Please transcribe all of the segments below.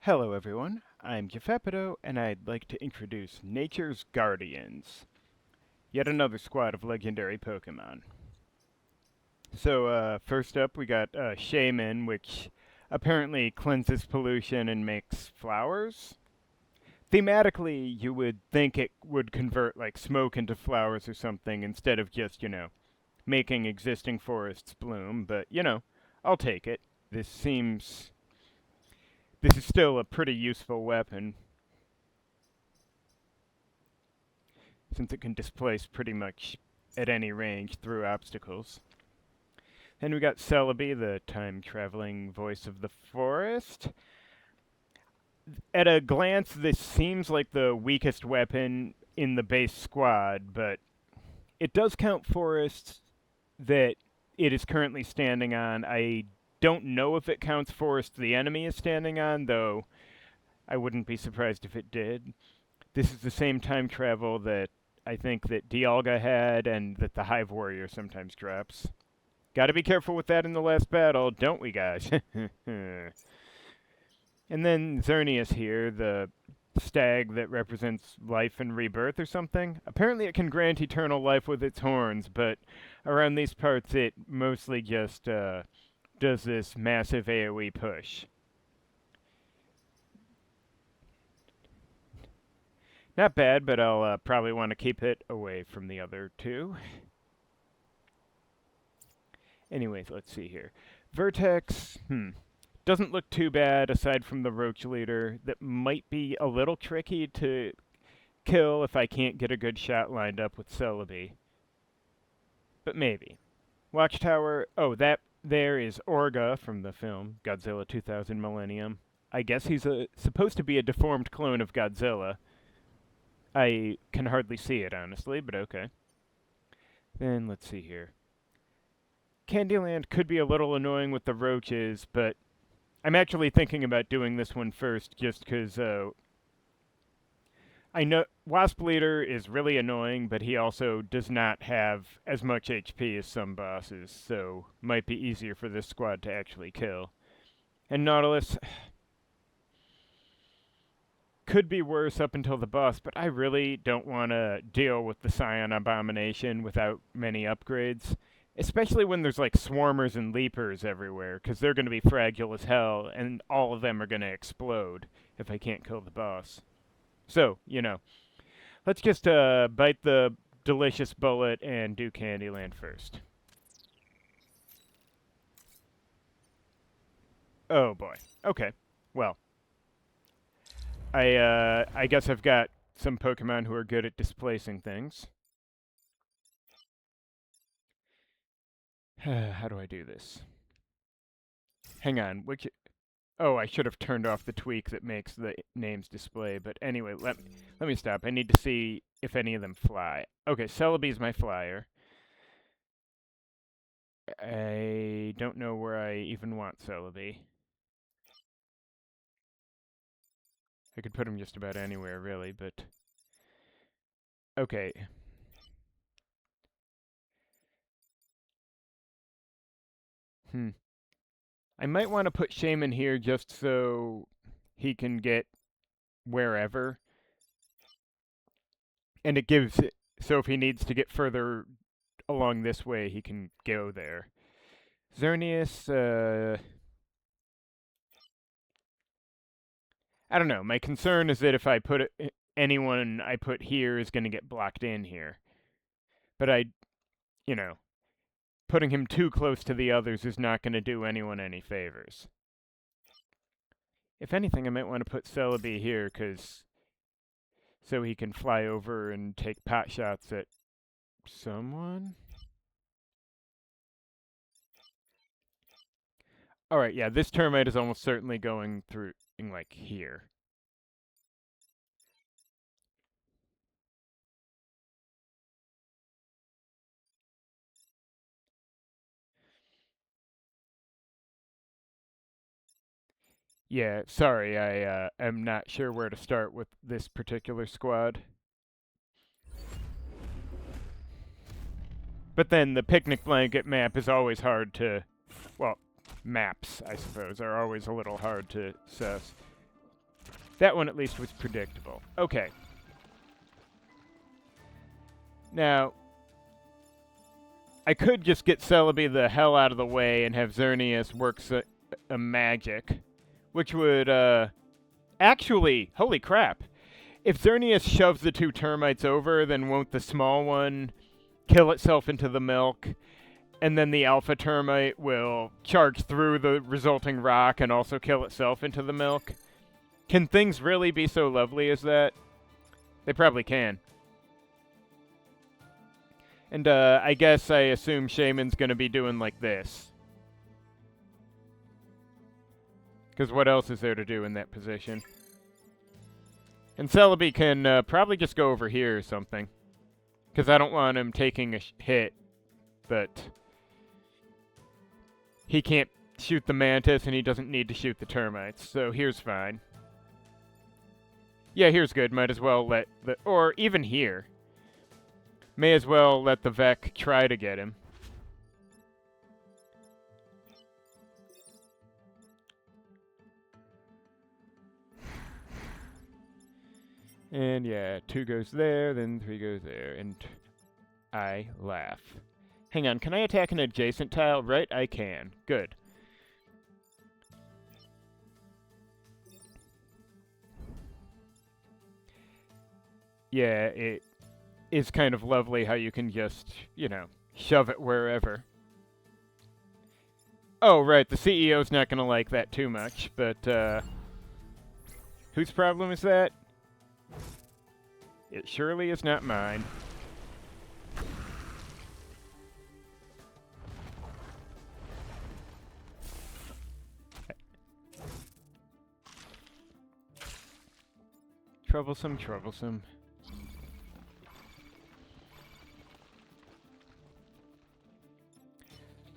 Hello everyone, I'm Gefepido, and I'd like to introduce Nature's Guardians, yet another squad of legendary Pokémon. So, first up we got Shaman, which apparently cleanses pollution and makes flowers. Thematically, you would think it would convert like smoke into flowers or something instead of just, making existing forests bloom, but, I'll take it. This seems... This is still a pretty useful weapon, since it can displace pretty much at any range through obstacles. Then we got Celebi, the time-traveling voice of the forest. At a glance, this seems like the weakest weapon in the base squad, but it does count forests that it is currently standing on. I don't know if it counts forests the enemy is standing on, though I wouldn't be surprised if it did. This is the same time travel that I think that Dialga had and that the Hive Warrior sometimes drops. Gotta be careful with that in the last battle, don't we, guys? And then Xerneas here, the stag that represents life and rebirth or something. Apparently it can grant eternal life with its horns, but around these parts it mostly just does this massive AoE push. Not bad, but I'll probably want to keep it away from the other two. Anyways, let's see here. Vertex, doesn't look too bad aside from the Roach Leader. That might be a little tricky to kill if I can't get a good shot lined up with Celebi. But maybe. Watchtower, oh, that there is Orga from the film, Godzilla 2000 Millennium. I guess he's supposed to be a deformed clone of Godzilla. I can hardly see it, honestly, but okay. Then, let's see here. Candyland could be a little annoying with the roaches, but I'm actually thinking about doing this one first, just because I know Wasp Leader is really annoying, but he also does not have as much HP as some bosses, so might be easier for this squad to actually kill. And Nautilus could be worse up until the boss, but I really don't want to deal with the Scion Abomination without many upgrades. Especially when there's like swarmers and leapers everywhere, because they're going to be fragile as hell, and all of them are going to explode if I can't kill the boss. So, let's just bite the delicious bullet and do Candyland first. Oh boy. Okay. Well, I guess I've got some Pokemon who are good at displacing things. How do I do this? Hang on, oh, I should have turned off the tweak that makes the names display, but anyway, let me stop. I need to see if any of them fly. Okay, Celebi's my flyer. I don't know where I even want Celebi. I could put him just about anywhere, really, but... Okay. I might want to put Shaman here just so he can get wherever. And it gives it, so if he needs to get further along this way, he can go there. Xerneas, I don't know. My concern is that if I put anyone I put here is going to get blocked in here. But putting him too close to the others is not going to do anyone any favors. If anything, I might want to put Celebi here, so he can fly over and take pot shots at someone. Alright, yeah, this termite is almost certainly going through, like, here. Yeah, sorry, I am not sure where to start with this particular squad. But then the picnic blanket map is always hard to... Well, maps, I suppose, are always a little hard to suss. That one at least was predictable. Okay. Now, I could just get Celebi the hell out of the way and have Xerneas work a magic, which would, actually, holy crap. If Xerneas shoves the 2 termites over, then won't the small one kill itself into the milk, and then the alpha termite will charge through the resulting rock and also kill itself into the milk? Can things really be so lovely as that? They probably can. And, I guess I assume Shaman's gonna be doing like this. Because what else is there to do in that position? And Celebi can probably just go over here or something. Because I don't want him taking a hit. But he can't shoot the mantis and he doesn't need to shoot the termites. So here's fine. Yeah, here's good. Might as well let the... Or even here. May as well let the Vec try to get him. And yeah, 2 goes there, then 3 goes there, and I laugh. Hang on, can I attack an adjacent tile? Right, I can. Good. Yeah, it is kind of lovely how you can just, you know, shove it wherever. Oh, right, the CEO's not going to like that too much, but, whose problem is that? It surely is not mine. Troublesome, troublesome.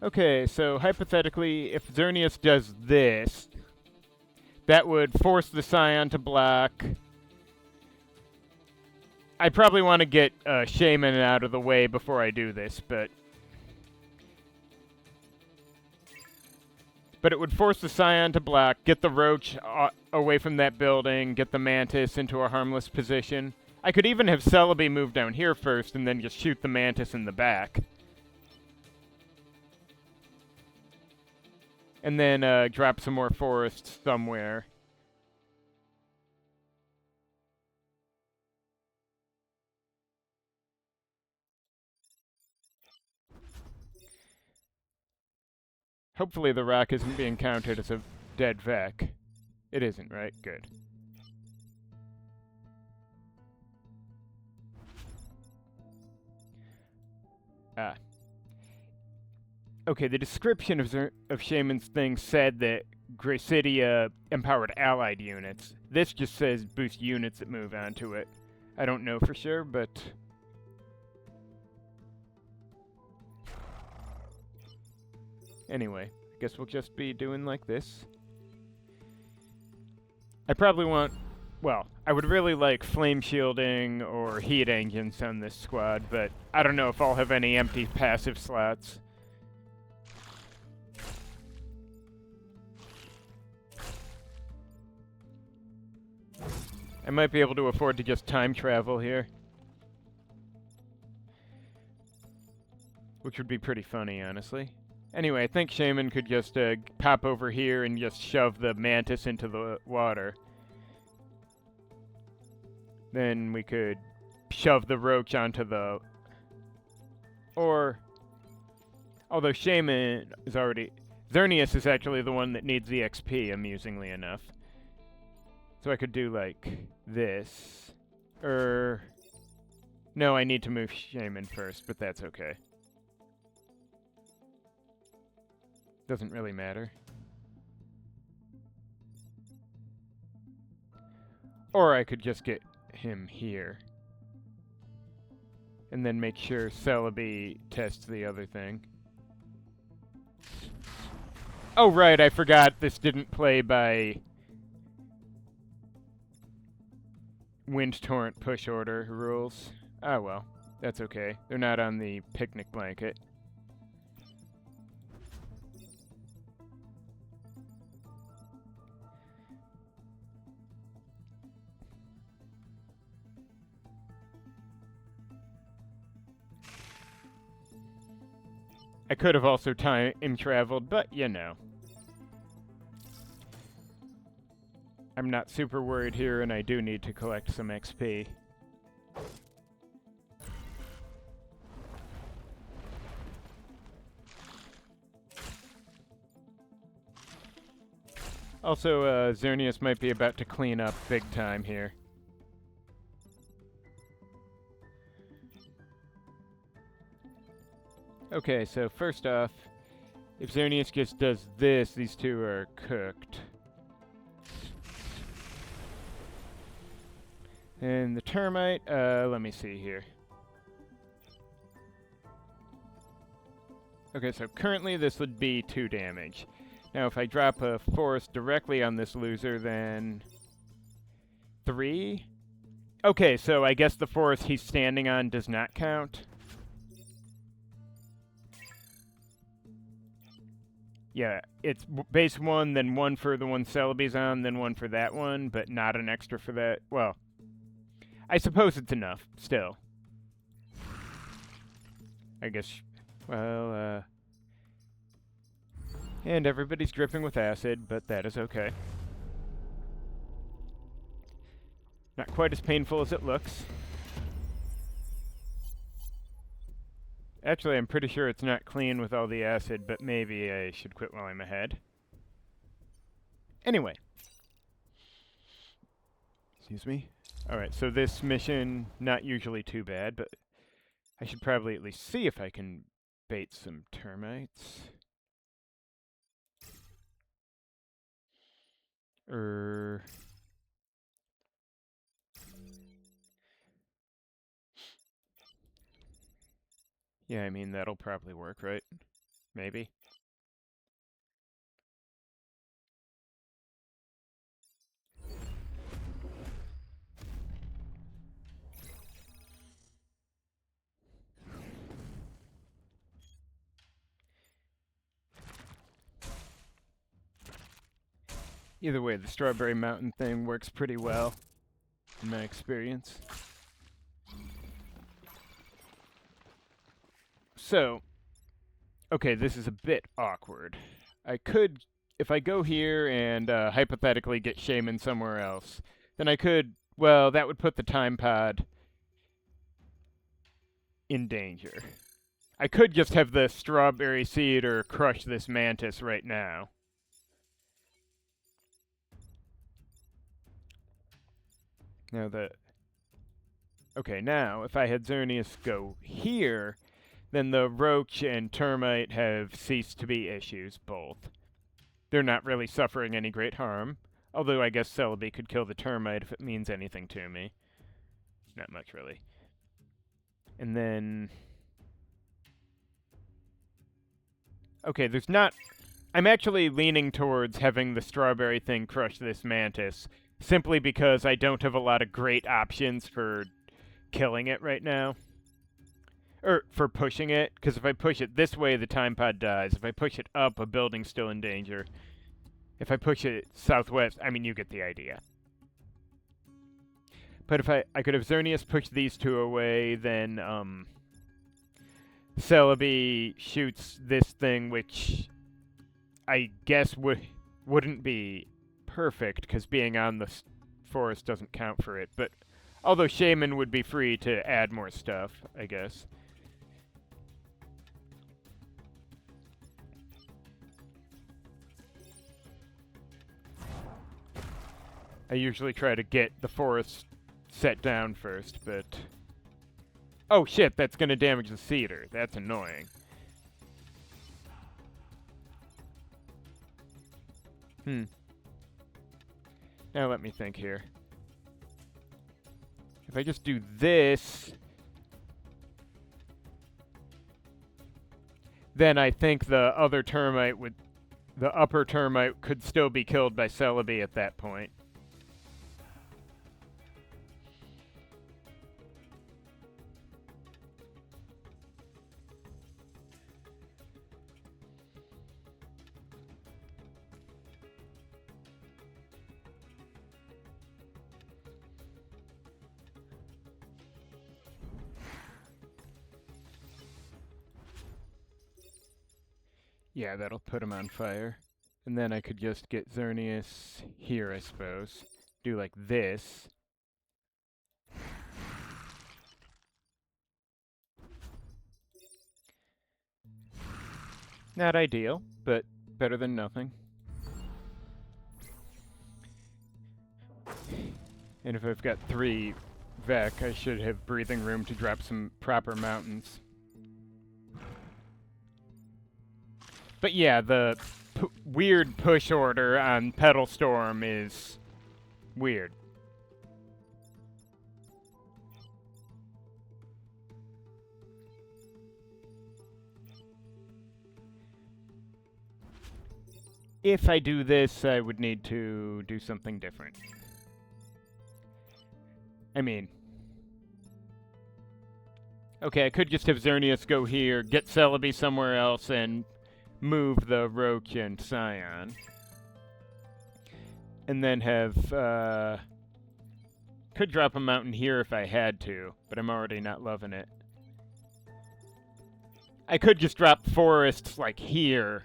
Okay, so hypothetically, if Xerneas does this, that would force the Scion to block. I probably want to get Shaman out of the way before I do this, but it would force the Scion to block, get the Roach away from that building, get the Mantis into a harmless position. I could even have Celebi move down here first and then just shoot the Mantis in the back. And then drop some more forests somewhere. Hopefully the rock isn't being counted as a dead Vec. It isn't, right? Good. Ah. Okay, the description of Shaman's thing said that Gracidia empowered allied units. This just says boost units that move onto it. I don't know for sure, but... Anyway, I guess we'll just be doing like this. I probably want... Well, I would really like flame shielding or heat engines on this squad, but I don't know if I'll have any empty passive slots. I might be able to afford to just time travel here. Which would be pretty funny, honestly. Anyway, I think Shaman could just pop over here and just shove the Mantis into the water. Then we could shove the Roach onto the... Or... Although Shaman is already... Xerneas is actually the one that needs the XP, amusingly enough. So I could do, like, this. No, I need to move Shaman first, but that's okay. Doesn't really matter. Or I could just get him here. And then make sure Celebi tests the other thing. Oh, right, I forgot this didn't play by Wind Torrent push order rules. Ah, well, that's okay. They're not on the picnic blanket. I could have also time traveled, but you know. I'm not super worried here, and I do need to collect some XP. Also, Xerneas might be about to clean up big time here. Okay, so first off, if Xerneas just does this, these two are cooked. And the termite, let me see here. Okay, so currently this would be 2 damage. Now if I drop a forest directly on this loser, then 3? Okay, so I guess the forest he's standing on does not count. Yeah, it's base 1, then 1 for the one Celebi's on, then 1 for that one, but not an extra for that. Well, I suppose it's enough, still. I guess, well, and everybody's dripping with acid, but that is okay. Not quite as painful as it looks. Actually, I'm pretty sure it's not clean with all the acid, but maybe I should quit while I'm ahead. Anyway. Excuse me. Alright, so this mission, not usually too bad, but I should probably at least see if I can bait some termites. Yeah, I mean, that'll probably work, right? Maybe. Either way, the Strawberry Mountain thing works pretty well, in my experience. So, okay, this is a bit awkward. I could, if I go here and hypothetically get Shaman somewhere else, then I could, well, that would put the time pod in danger. I could just have the Strawberry Seeder crush this Mantis right now. Now okay, now, if I had Xerneas go here, then the Roach and Termite have ceased to be issues, both. They're not really suffering any great harm, although I guess Celebi could kill the Termite if it means anything to me. Not much, really. And then... okay, there's not... I'm actually leaning towards having the Strawberry thing crush this Mantis, simply because I don't have a lot of great options for killing it right now. Or for pushing it, because if I push it this way, the time pod dies. If I push it up, a building's still in danger. If I push it southwest, I mean, you get the idea. But if I could have Xerneas push these two away, then Celebi shoots this thing, which I guess wouldn't be perfect, because being on the forest doesn't count for it. But although Shaman would be free to add more stuff, I guess. I usually try to get the forest set down first, but... oh shit, that's gonna damage the cedar. That's annoying. Now let me think here. If I just do this... then I think the other termite would... the upper termite could still be killed by Celebi at that point. Yeah, that'll put him on fire. And then I could just get Xerneas here, I suppose. Do like this. Not ideal, but better than nothing. And if I've got 3 Vec, I should have breathing room to drop some proper mountains. But yeah, the weird push order on Petal Storm is weird. If I do this, I would need to do something different. I mean... Okay, I could just have Xerneas go here, get Celebi somewhere else, and move the Roach and Scion. And then have, could drop a mountain here if I had to, but I'm already not loving it. I could just drop forests, like, here,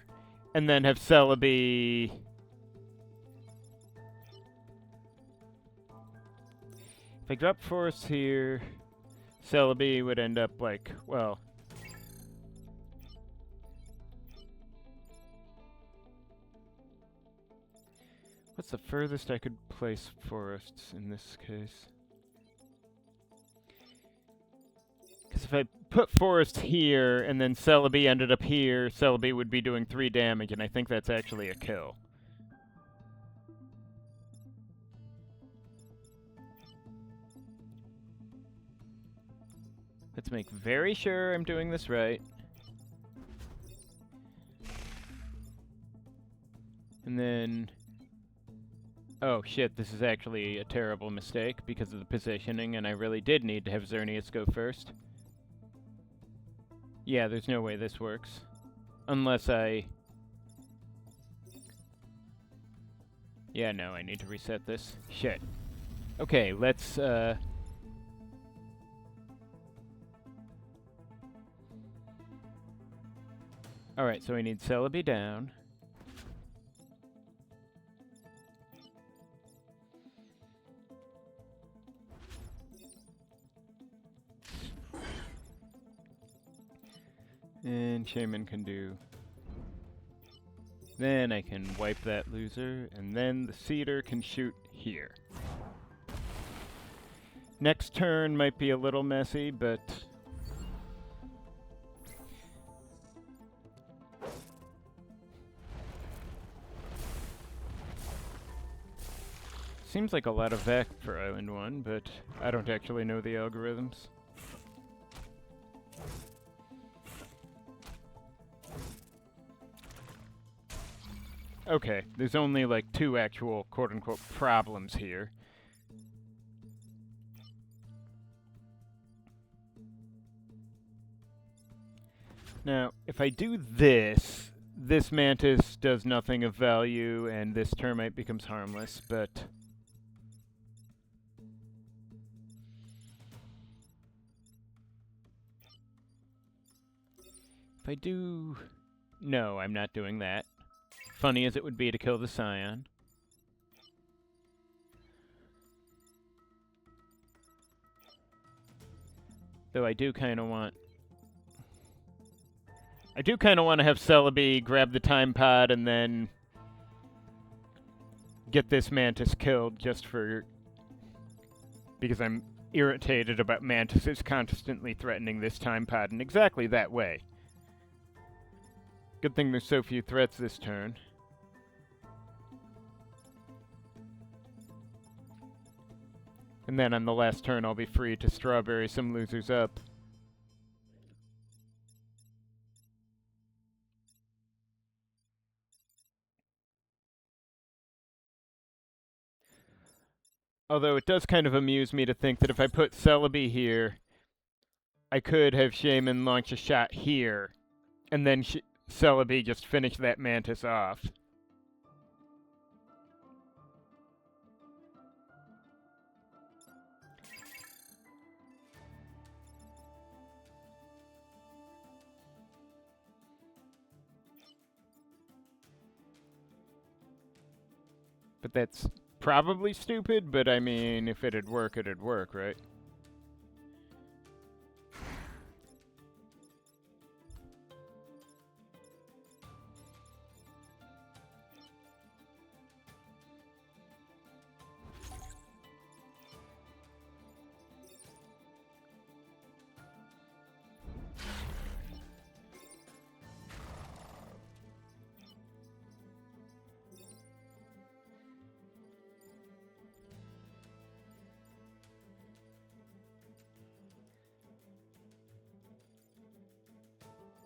and then have Celebi... If I drop forests here, Celebi would end up, like, well... What's the furthest I could place forests in this case? Because if I put forests here, and then Celebi ended up here, Celebi would be doing 3 damage, and I think that's actually a kill. Let's make very sure I'm doing this right. And then... Oh shit, this is actually a terrible mistake because of the positioning, and I really did need to have Xerneas go first. Yeah, there's no way this works. Unless I... Yeah, no, I need to reset this. Shit. Okay, let's, Alright, so I need Celebi down. And Shaman can do... Then I can wipe that loser, and then the Cedar can shoot here. Next turn might be a little messy, but... Seems like a lot of Vec for Island 1, but I don't actually know the algorithms. Okay, there's only like 2 actual quote-unquote problems here. Now, if I do this, this Mantis does nothing of value, and this Termite becomes harmless, but... If I do... No, I'm not doing that. Funny as it would be to kill the Scion. Though I do kind of want... I do kind of want to have Celebi grab the Time Pod and then get this Mantis killed just for... Because I'm irritated about Mantises constantly threatening this Time Pod in exactly that way. Good thing there's so few threats this turn. And then on the last turn, I'll be free to strawberry some losers up. Although it does kind of amuse me to think that if I put Celebi here, I could have Shaman launch a shot here, and then Celebi just finish that Mantis off. But that's probably stupid, but I mean, if it'd work, right?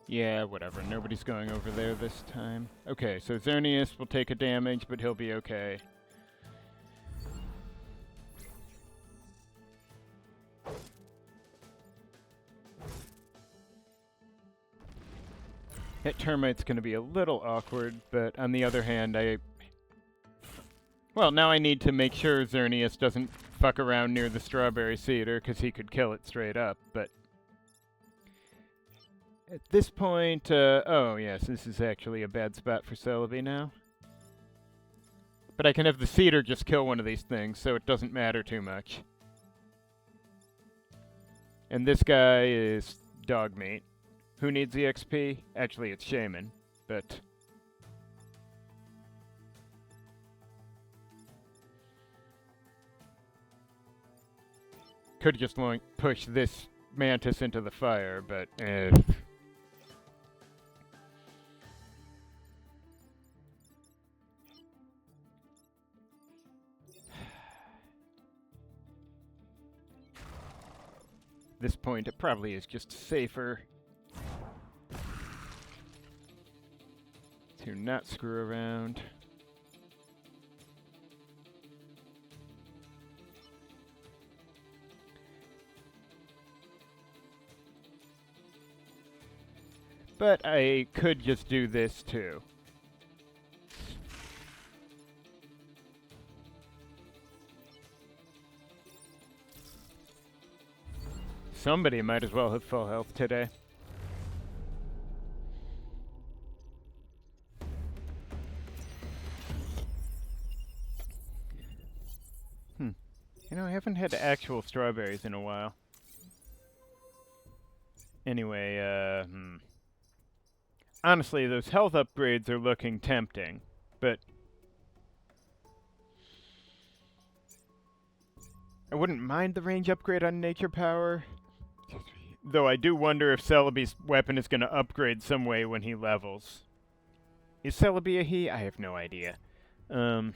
Yeah, whatever. Nobody's going over there this time. Okay, so Xerneas will take a damage, but he'll be okay. That termite's going to be a little awkward, but on the other hand, well, now I need to make sure Xerneas doesn't fuck around near the strawberry cedar, because he could kill it straight up, but... At this point, oh yes, this is actually a bad spot for Celebi now. But I can have the cedar just kill one of these things, so it doesn't matter too much. And this guy is dog meat. Who needs the XP? Actually, it's Shaman, but... Could just push this mantis into the fire, but this point, it probably is just safer to not screw around. But I could just do this too. Somebody might as well have full health today. You know, I haven't had actual strawberries in a while. Anyway, honestly, those health upgrades are looking tempting, but I wouldn't mind the range upgrade on Nature Power. Though I do wonder if Celebi's weapon is going to upgrade some way when he levels. Is Celebi a he? I have no idea. Or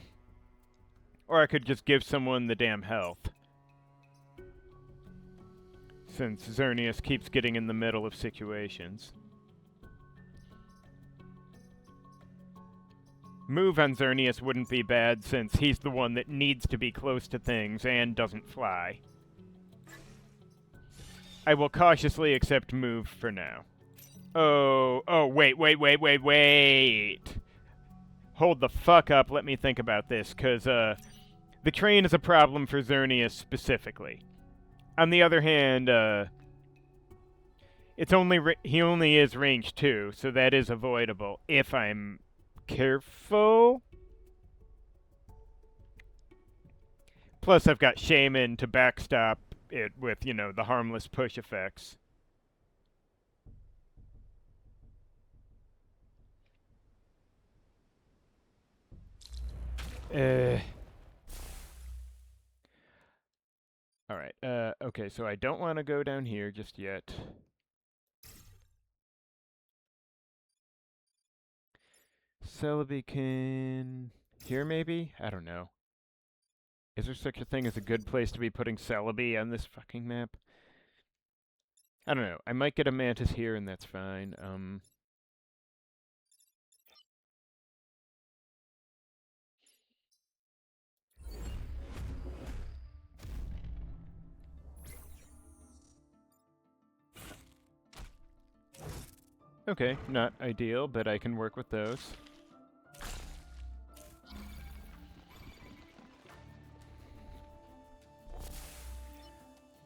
I could just give someone the damn health. Since Xerneas keeps getting in the middle of situations. Move on Xerneas wouldn't be bad since he's the one that needs to be close to things and doesn't fly. I will cautiously accept move for now. Oh, wait. Hold the fuck up, let me think about this, because, the train is a problem for Xerneas specifically. On the other hand, it's he only is range 2, so that is avoidable, if I'm careful. Plus, I've got Shaman to backstop it with, you know, the harmless push effects. Alright, okay, so I don't want to go down here just yet. Celebi can... here, maybe? I don't know. Is there such a thing as a good place to be putting Celebi on this fucking map? I don't know. I might get a Mantis here, and that's fine. Okay, not ideal, but I can work with those.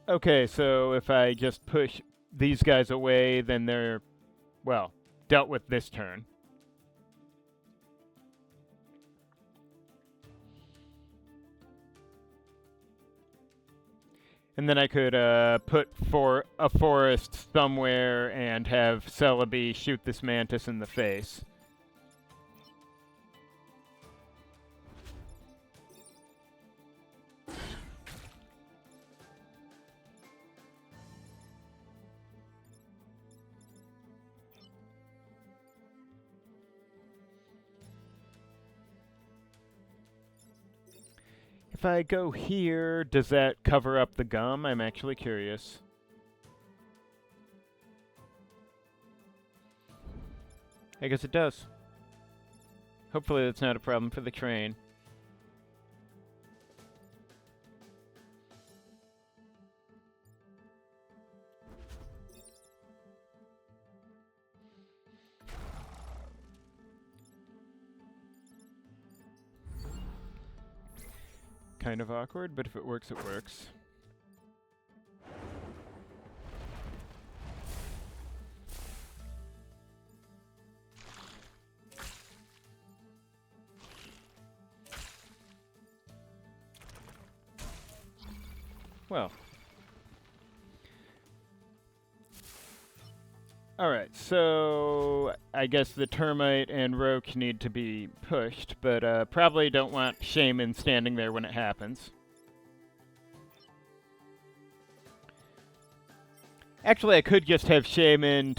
Okay, so if I just push these guys away, then they're, well, dealt with this turn. And then I could put for a forest somewhere and have Celebi shoot this mantis in the face. If I go here, does that cover up the gum? I'm actually curious. I guess it does. Hopefully that's not a problem for the train. Kind of awkward, but if it works, it works. Well. Alright, so I guess the termite and roach need to be pushed, but probably don't want Shaman standing there when it happens. Actually, I could just have Shaman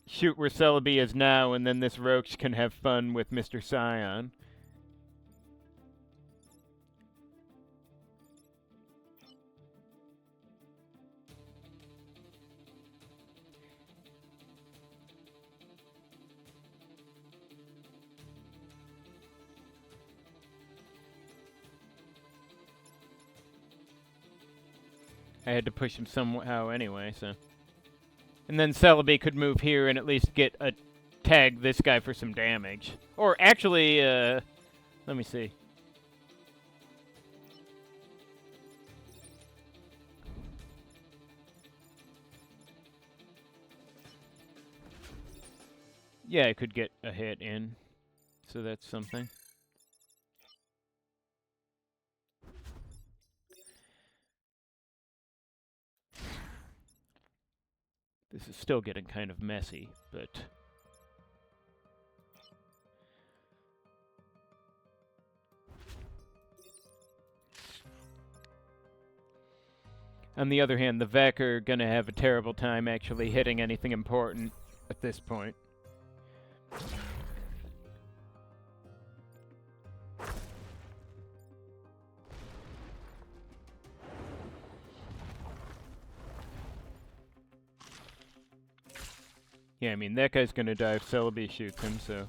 shoot where Celebi is now, and then this roach can have fun with Mr. Scion. I had to push him somehow anyway, so. And then Celebi could move here and at least get a tag this guy for some damage. Or actually, let me see. Yeah, I could get a hit in, so that's something. This is still getting kind of messy, but... On the other hand, the Vec are gonna have a terrible time actually hitting anything important at this point. Yeah, I mean, that guy's gonna die if Celebi shoots him, so...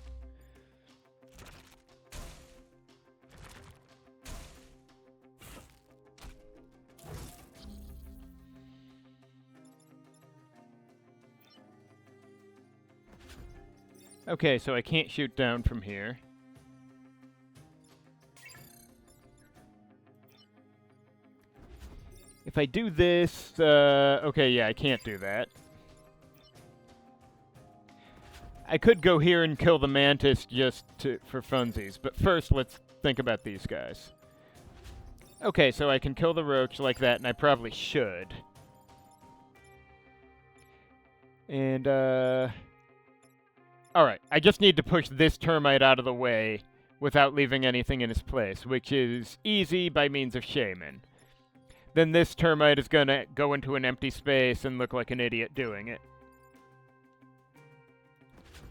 Okay, so I can't shoot down from here. If I do this, okay, yeah, I can't do that. I could go here and kill the mantis just for funsies, but first let's think about these guys. Okay, so I can kill the roach like that, and I probably should. And, alright, I just need to push this termite out of the way without leaving anything in his place, which is easy by means of Shaman. Then this termite is gonna go into an empty space and look like an idiot doing it.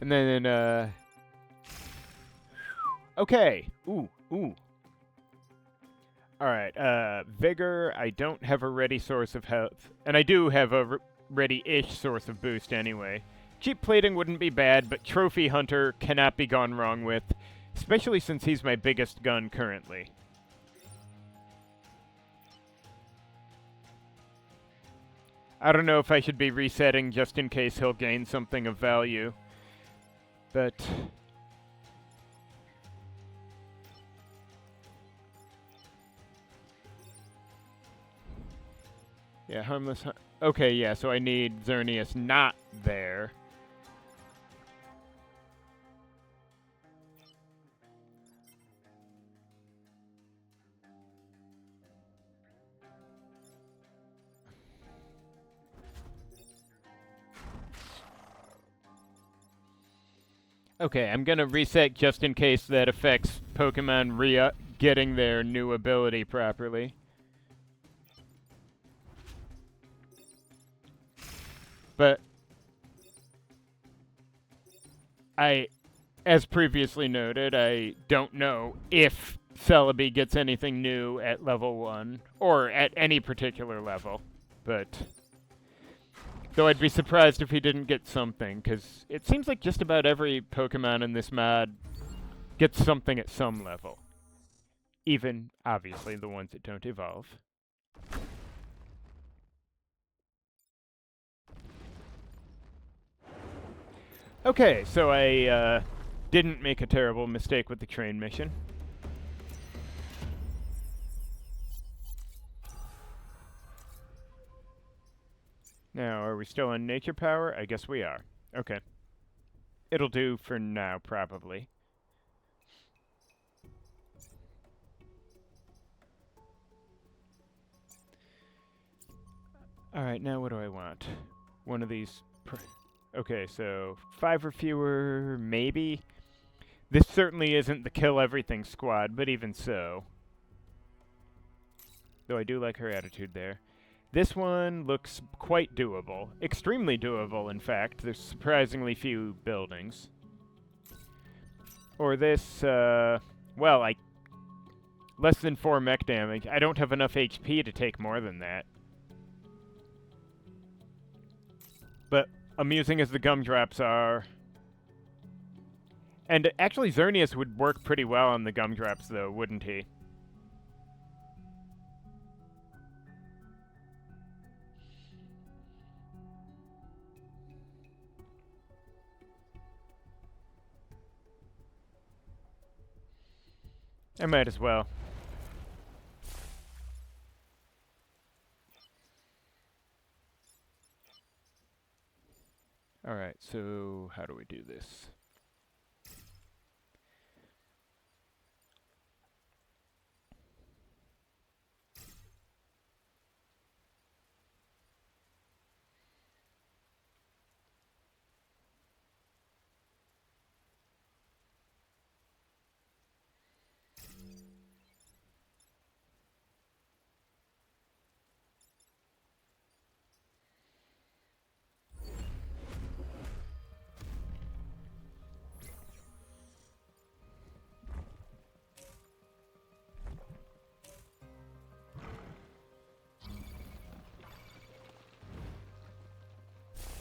And then, okay. Ooh. Alright, Vigor, I don't have a ready source of health. And I do have a ready-ish source of boost anyway. Cheap plating wouldn't be bad, but Trophy Hunter cannot be gone wrong with. Especially since he's my biggest gun currently. I don't know if I should be resetting just in case he'll gain something of value. But... yeah, harmless... okay, yeah, so I need Xerneas not there. Okay, I'm gonna reset just in case that affects Pokemon getting their new ability properly. But as previously noted, I don't know if Celebi gets anything new at level 1, or at any particular level, but... Though I'd be surprised if he didn't get something, because it seems like just about every Pokemon in this mod gets something at some level. Even, obviously, the ones that don't evolve. Okay, so I didn't make a terrible mistake with the train mission. Now, are we still on nature power? I guess we are. Okay. It'll do for now, probably. Alright, now what do I want? One of these... Okay, so 5 or fewer, maybe? This certainly isn't the kill everything squad, but even so. Though I do like her attitude there. This one looks quite doable. Extremely doable, in fact. There's surprisingly few buildings. Or this, well, less than 4 mech damage. I don't have enough HP to take more than that. But amusing as the gumdrops are... And actually Xerneas would work pretty well on the gumdrops, though, wouldn't he? I might as well. Alright, so how do we do this?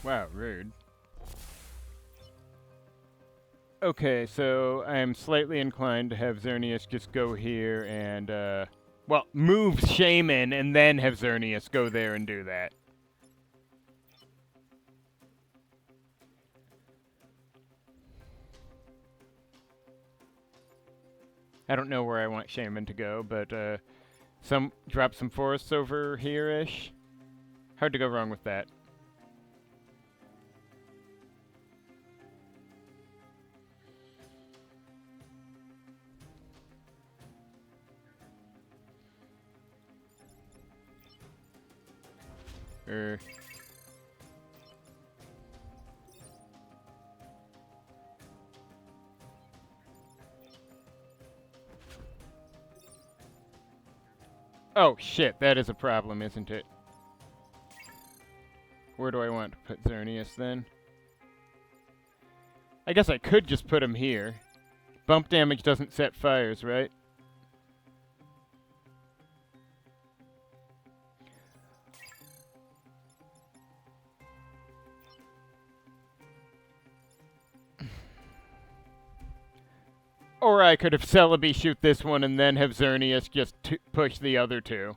Wow, rude. Okay, so I'm slightly inclined to have Xerneas just go here and, well, move Shaman and then have Xerneas go there and do that. I don't know where I want Shaman to go, but, drop some forests over here-ish. Hard to go wrong with that. Oh, shit, that is a problem, isn't it? Where do I want to put Xerneas, then? I guess I could just put him here. Bump damage doesn't set fires, right? Or I could have Celebi shoot this one and then have Xerneas just push the other two.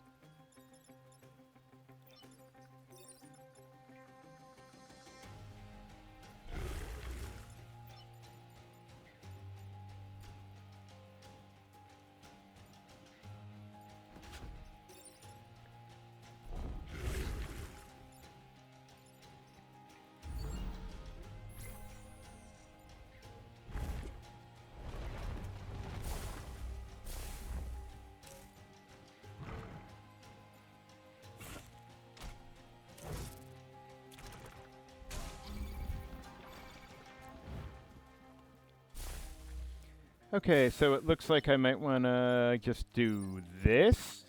Okay, so it looks like I might want to just do this.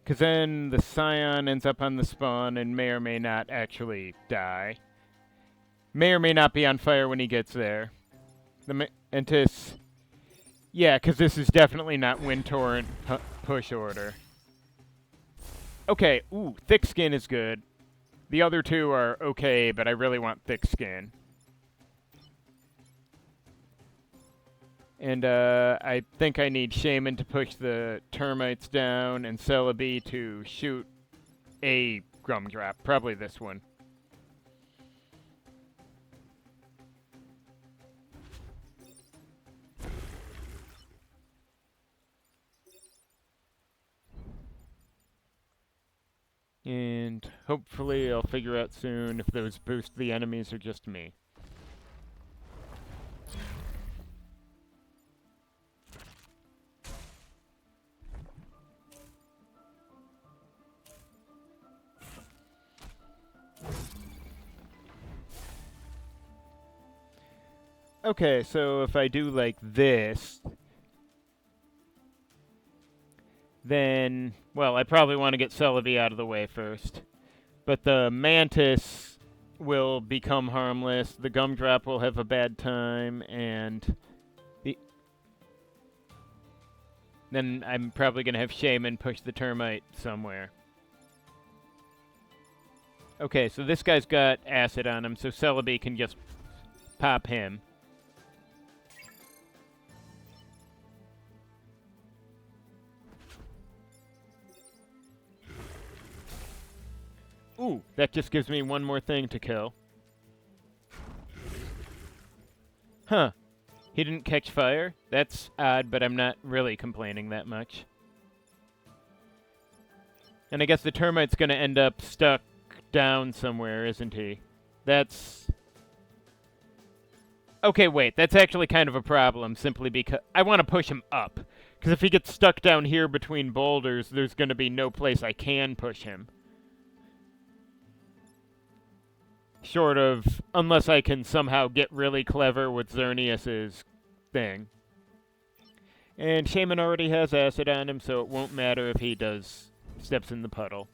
Because then the Scion ends up on the spawn and may or may not actually die. May or may not be on fire when he gets there. The Mantis... Yeah, because this is definitely not Wind Torrent push order. Okay, ooh, Thick Skin is good. The other two are okay, but I really want Thick Skin. And I think I need Shaman to push the termites down and Celebi to shoot a Gumdrop. Probably this one. And hopefully I'll figure out soon if those boost the enemies or just me. Okay, so if I do like this, then, well, I probably want to get Celebi out of the way first. But the Mantis will become harmless, the Gumdrop will have a bad time, and then I'm probably going to have Shaman push the termite somewhere. Okay, so this guy's got acid on him, so Celebi can just pop him. Ooh, that just gives me one more thing to kill. Huh. He didn't catch fire? That's odd, but I'm not really complaining that much. And I guess the termite's gonna end up stuck down somewhere, isn't he? That's... Okay, wait, that's actually kind of a problem, simply because... I want to push him up. Because if he gets stuck down here between boulders, there's gonna be no place I can push him. Short of, unless I can somehow get really clever with Xerneas's thing. And Shaman already has acid on him, so it won't matter if he steps in the puddle.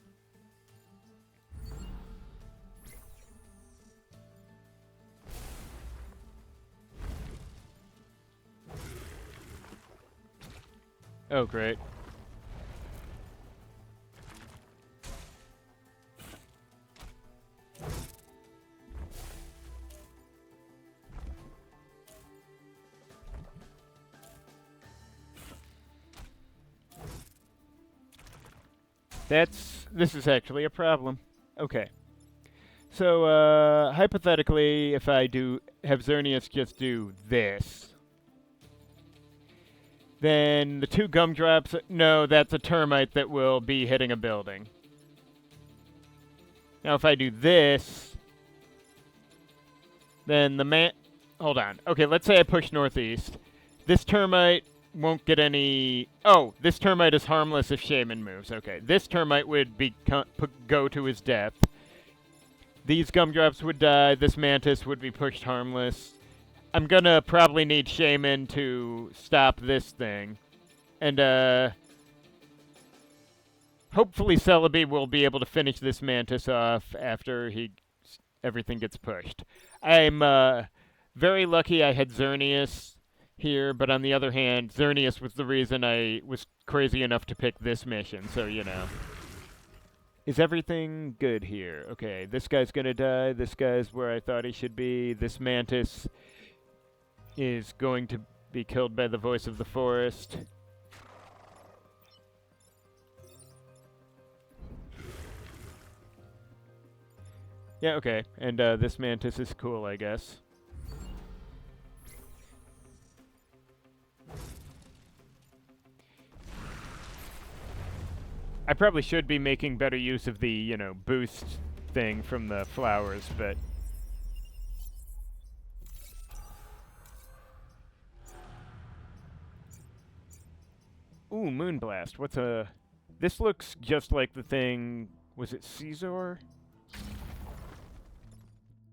Oh, great. This is actually a problem. Okay. So, hypothetically, if I have Xerneas just do this, then the two Gumdrops, no, that's a termite that will be hitting a building. Now, if I do this, then hold on. Okay, let's say I push northeast. This termite won't get any... Oh, this termite is harmless if Shaman moves. Okay, this termite would go to his death. These Gumdrops would die. This Mantis would be pushed harmless. I'm gonna probably need Shaman to stop this thing. And, hopefully Celebi will be able to finish this Mantis off after everything gets pushed. I'm, very lucky I had Xerneas here, but on the other hand, Xerneas was the reason I was crazy enough to pick this mission, so, you know. Is everything good here? Okay, this guy's gonna die, this guy's where I thought he should be, this Mantis is going to be killed by the voice of the forest. Yeah, okay, and this Mantis is cool, I guess. I probably should be making better use of the, you know, boost thing from the flowers, but... Ooh, Moonblast. What's a... This looks just like the thing... Was it Caesar?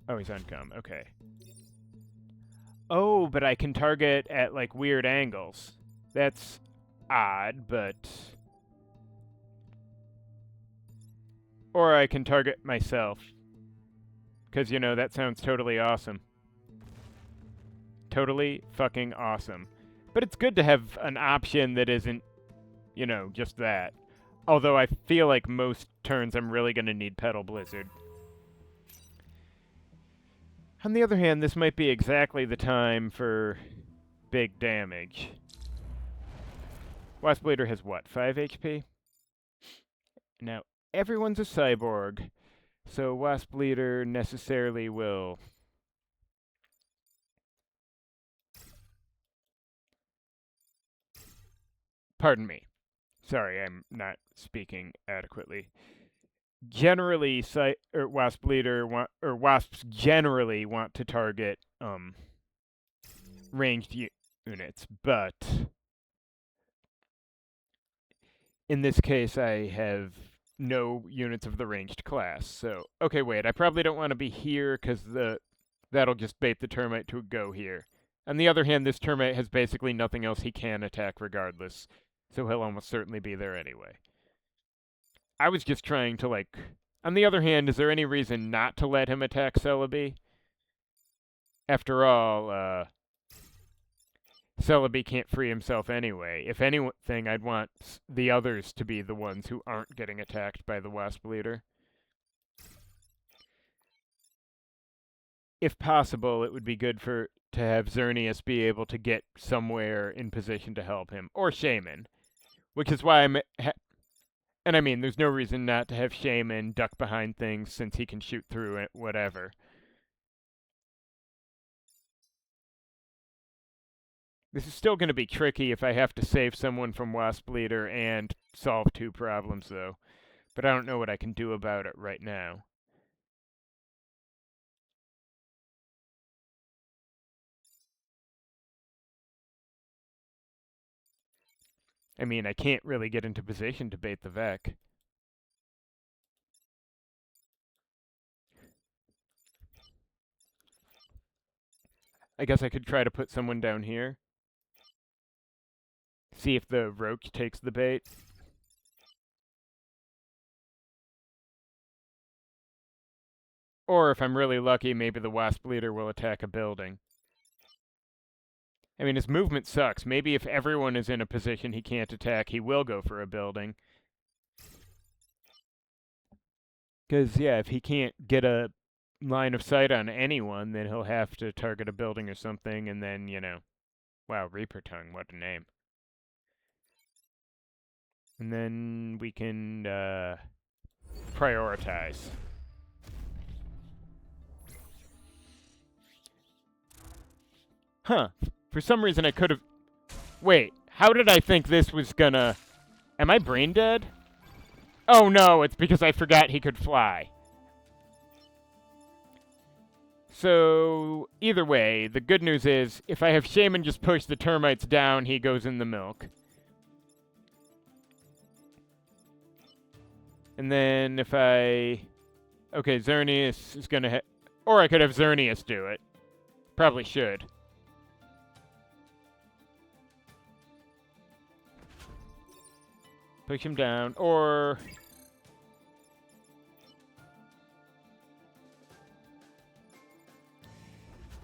Oh, he's uncome. Okay. Oh, but I can target at, like, weird angles. That's odd, but... Or I can target myself. Because, you know, that sounds totally awesome. Totally fucking awesome. But it's good to have an option that isn't, you know, just that. Although I feel like most turns I'm really going to need Petal Blizzard. On the other hand, this might be exactly the time for big damage. Wasp Leader has what, 5 HP? Now, everyone's a cyborg, so Wasp Leader necessarily will... Pardon me. Sorry, I'm not speaking adequately. Generally, Wasp Leader wasps generally want to target ranged units, but in this case, I have no units of the ranged class. So, okay, wait, I probably don't want to be here because that'll just bait the termite to go here. On the other hand, this termite has basically nothing else he can attack regardless, so he'll almost certainly be there anyway. I was just trying to, like... On the other hand, is there any reason not to let him attack Celebi? After all, Celebi can't free himself anyway. If anything, I'd want the others to be the ones who aren't getting attacked by the Wasp Leader. If possible, it would be good to have Xerneas be able to get somewhere in position to help him. Or Shaman. Which is why I'm... And I mean, there's no reason not to have Shaman duck behind things since he can shoot through it, whatever. This is still going to be tricky if I have to save someone from Wasp Leader and solve 2 problems, though. But I don't know what I can do about it right now. I mean, I can't really get into position to bait the Vec. I guess I could try to put someone down here. See if the Roach takes the bait. Or if I'm really lucky, maybe the Wasp Leader will attack a building. I mean, his movement sucks. Maybe if everyone is in a position he can't attack, he will go for a building. Because, yeah, if he can't get a line of sight on anyone, then he'll have to target a building or something, and then, you know... Wow, Reaper Tongue, what a name. And then we can, prioritize. Huh. For some reason I could have... Wait, how did I think this was gonna... Am I brain dead? Oh no, it's because I forgot he could fly. So, either way, the good news is, if I have Shaman just push the termites down, he goes in the milk. And then if I... Okay, Xerneas is gonna... Or I could have Xerneas do it. Probably should. Push him down, or...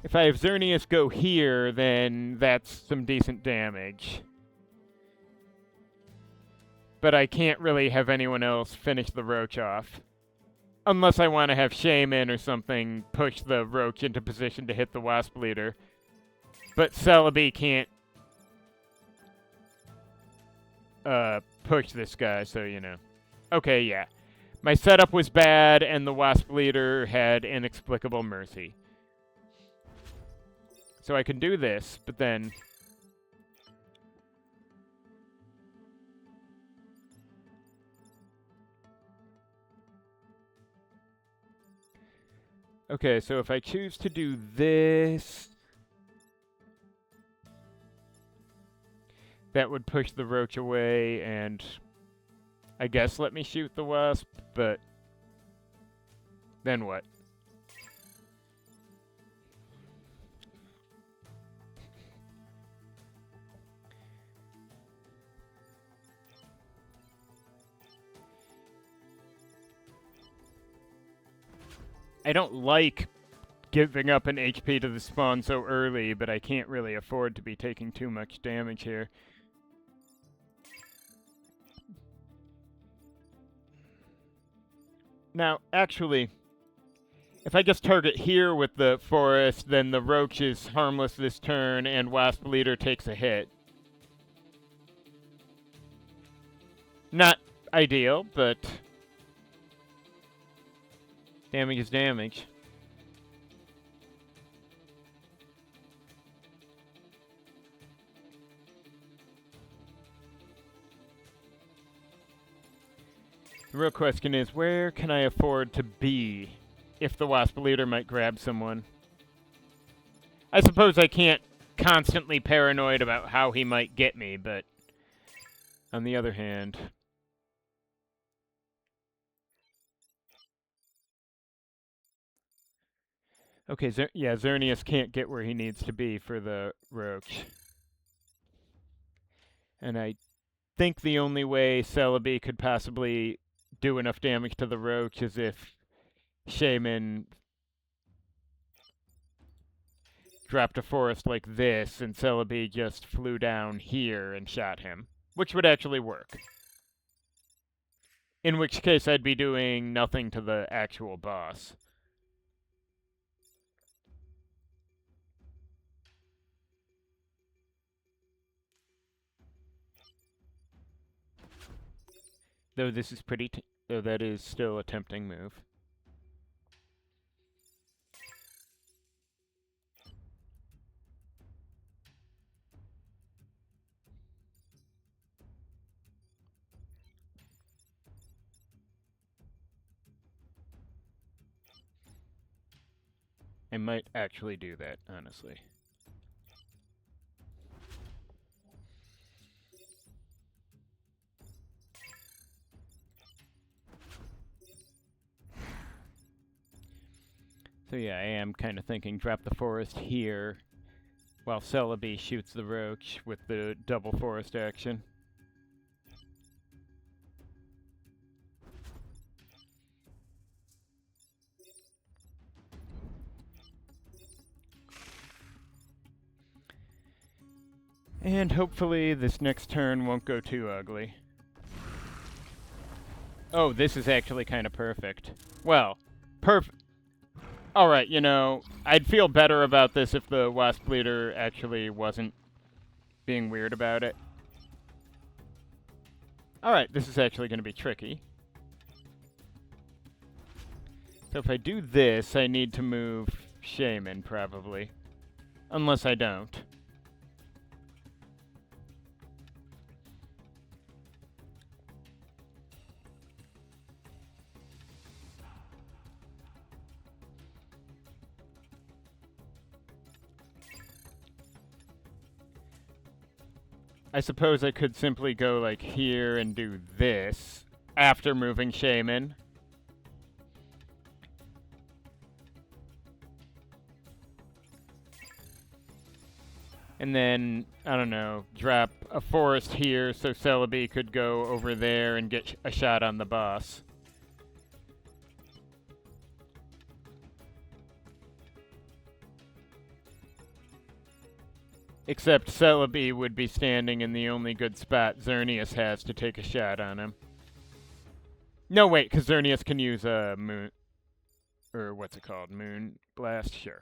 If I have Xerneas go here, then that's some decent damage. But I can't really have anyone else finish the Roach off. Unless I want to have Shaman or something push the Roach into position to hit the Wasp Leader. But Celebi can't push this guy, so you know. Okay, yeah. My setup was bad, and the Wasp Leader had inexplicable mercy. So I can do this, but then... Okay, so if I choose to do this... That would push the Roach away, and... I guess let me shoot the Wasp, but... Then what? I don't like giving up an HP to the spawn so early, but I can't really afford to be taking too much damage here. Now, actually, if I just target here with the forest, then the roach is harmless this turn, and Wasp Leader takes a hit. Not ideal, but damage is damage. The real question is, where can I afford to be if the Wasp Leader might grab someone? I suppose I can't constantly paranoid about how he might get me, but on the other hand... Okay, yeah, Xerneas can't get where he needs to be for the roach. And I think the only way Celebi could possibly do enough damage to the roach is if Shaman dropped a forest like this and Celebi just flew down here and shot him, which would actually work. In which case I'd be doing nothing to the actual boss. Though this is though that is still a tempting move. I might actually do that, honestly. So yeah, I am kind of thinking drop the forest here while Celebi shoots the roach with the double forest action. And hopefully this next turn won't go too ugly. Oh, this is actually kind of perfect. Well, perfect. Alright, you know, I'd feel better about this if the Wasp Leader actually wasn't being weird about it. Alright, this is actually going to be tricky. So if I do this, I need to move Shaman, probably. Unless I don't. I suppose I could simply go like here and do this after moving Shaman. And then, I don't know, drop a forest here so Celebi could go over there and get a shot on the boss. Except Celebi would be standing in the only good spot Xerneas has to take a shot on him. No, wait, because Xerneas can use a moon... Or what's it called? Moon Blast? Sure.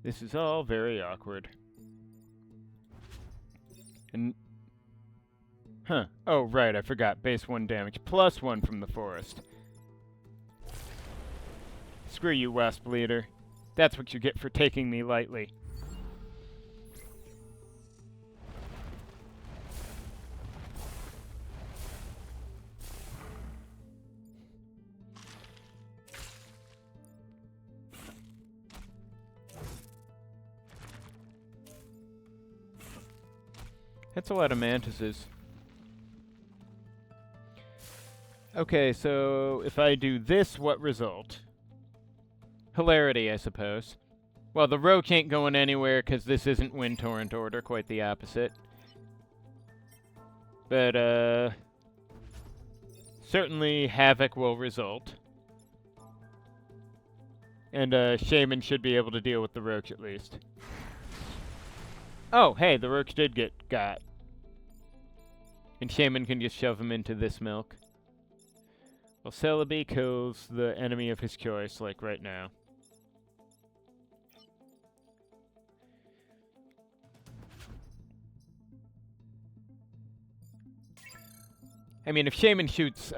This is all very awkward. And... Huh. Oh, right, I forgot. Base 1 damage. Plus 1 from the forest. Screw you, Wasp Leader. That's what you get for taking me lightly. That's a lot of mantises. Okay, so if I do this, what result? Hilarity, I suppose. Well, the roach ain't going anywhere because this isn't Wind Torrent order, quite the opposite. But, certainly Havoc will result. And, Shaman should be able to deal with the roach at least. Oh, hey, the roach did get got. And Shaman can just shove him into this milk. Well, Celebi kills the enemy of his choice, like right now. I mean, if Shaman shoots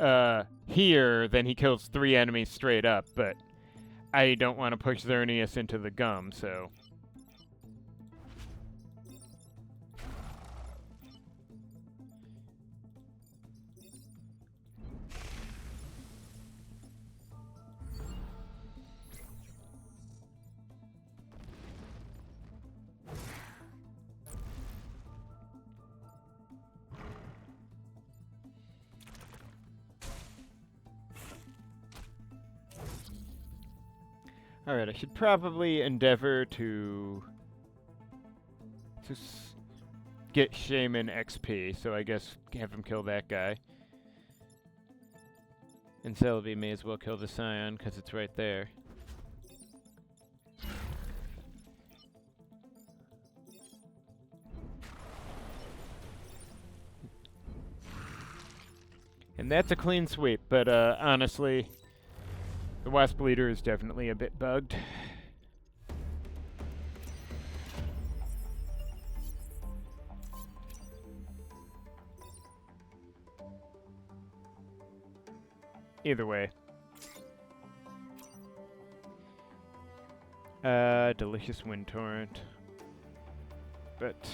here, then he kills 3 enemies straight up, but I don't want to push Xerneas into the gum, so... Alright, I should probably endeavor to get Shaman XP, so I guess have him kill that guy. And Celebi may as well kill the Scion, because it's right there. And that's a clean sweep, but honestly... The Wasp Leader is definitely a bit bugged. Either way. Delicious Wind Torrent. But...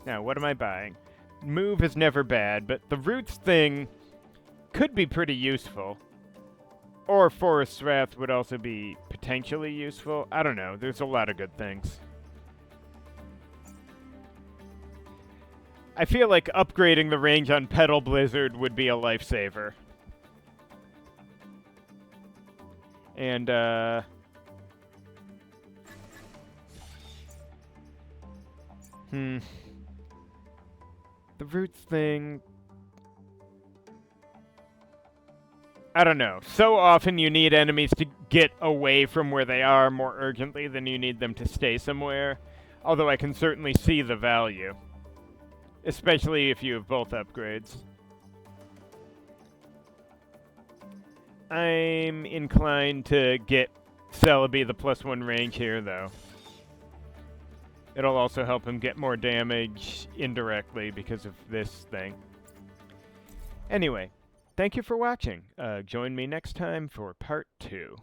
Now, what am I buying? Move is never bad, but the Roots thing could be pretty useful. Or Forest's Wrath would also be potentially useful. I don't know. There's a lot of good things. I feel like upgrading the range on Petal Blizzard would be a lifesaver. And, The Roots thing... I don't know. So often you need enemies to get away from where they are more urgently than you need them to stay somewhere. Although I can certainly see the value. Especially if you have both upgrades. I'm inclined to get Celebi the +1 range here, though. It'll also help him get more damage indirectly because of this thing. Anyway. Thank you for watching. Join me next time for part 2.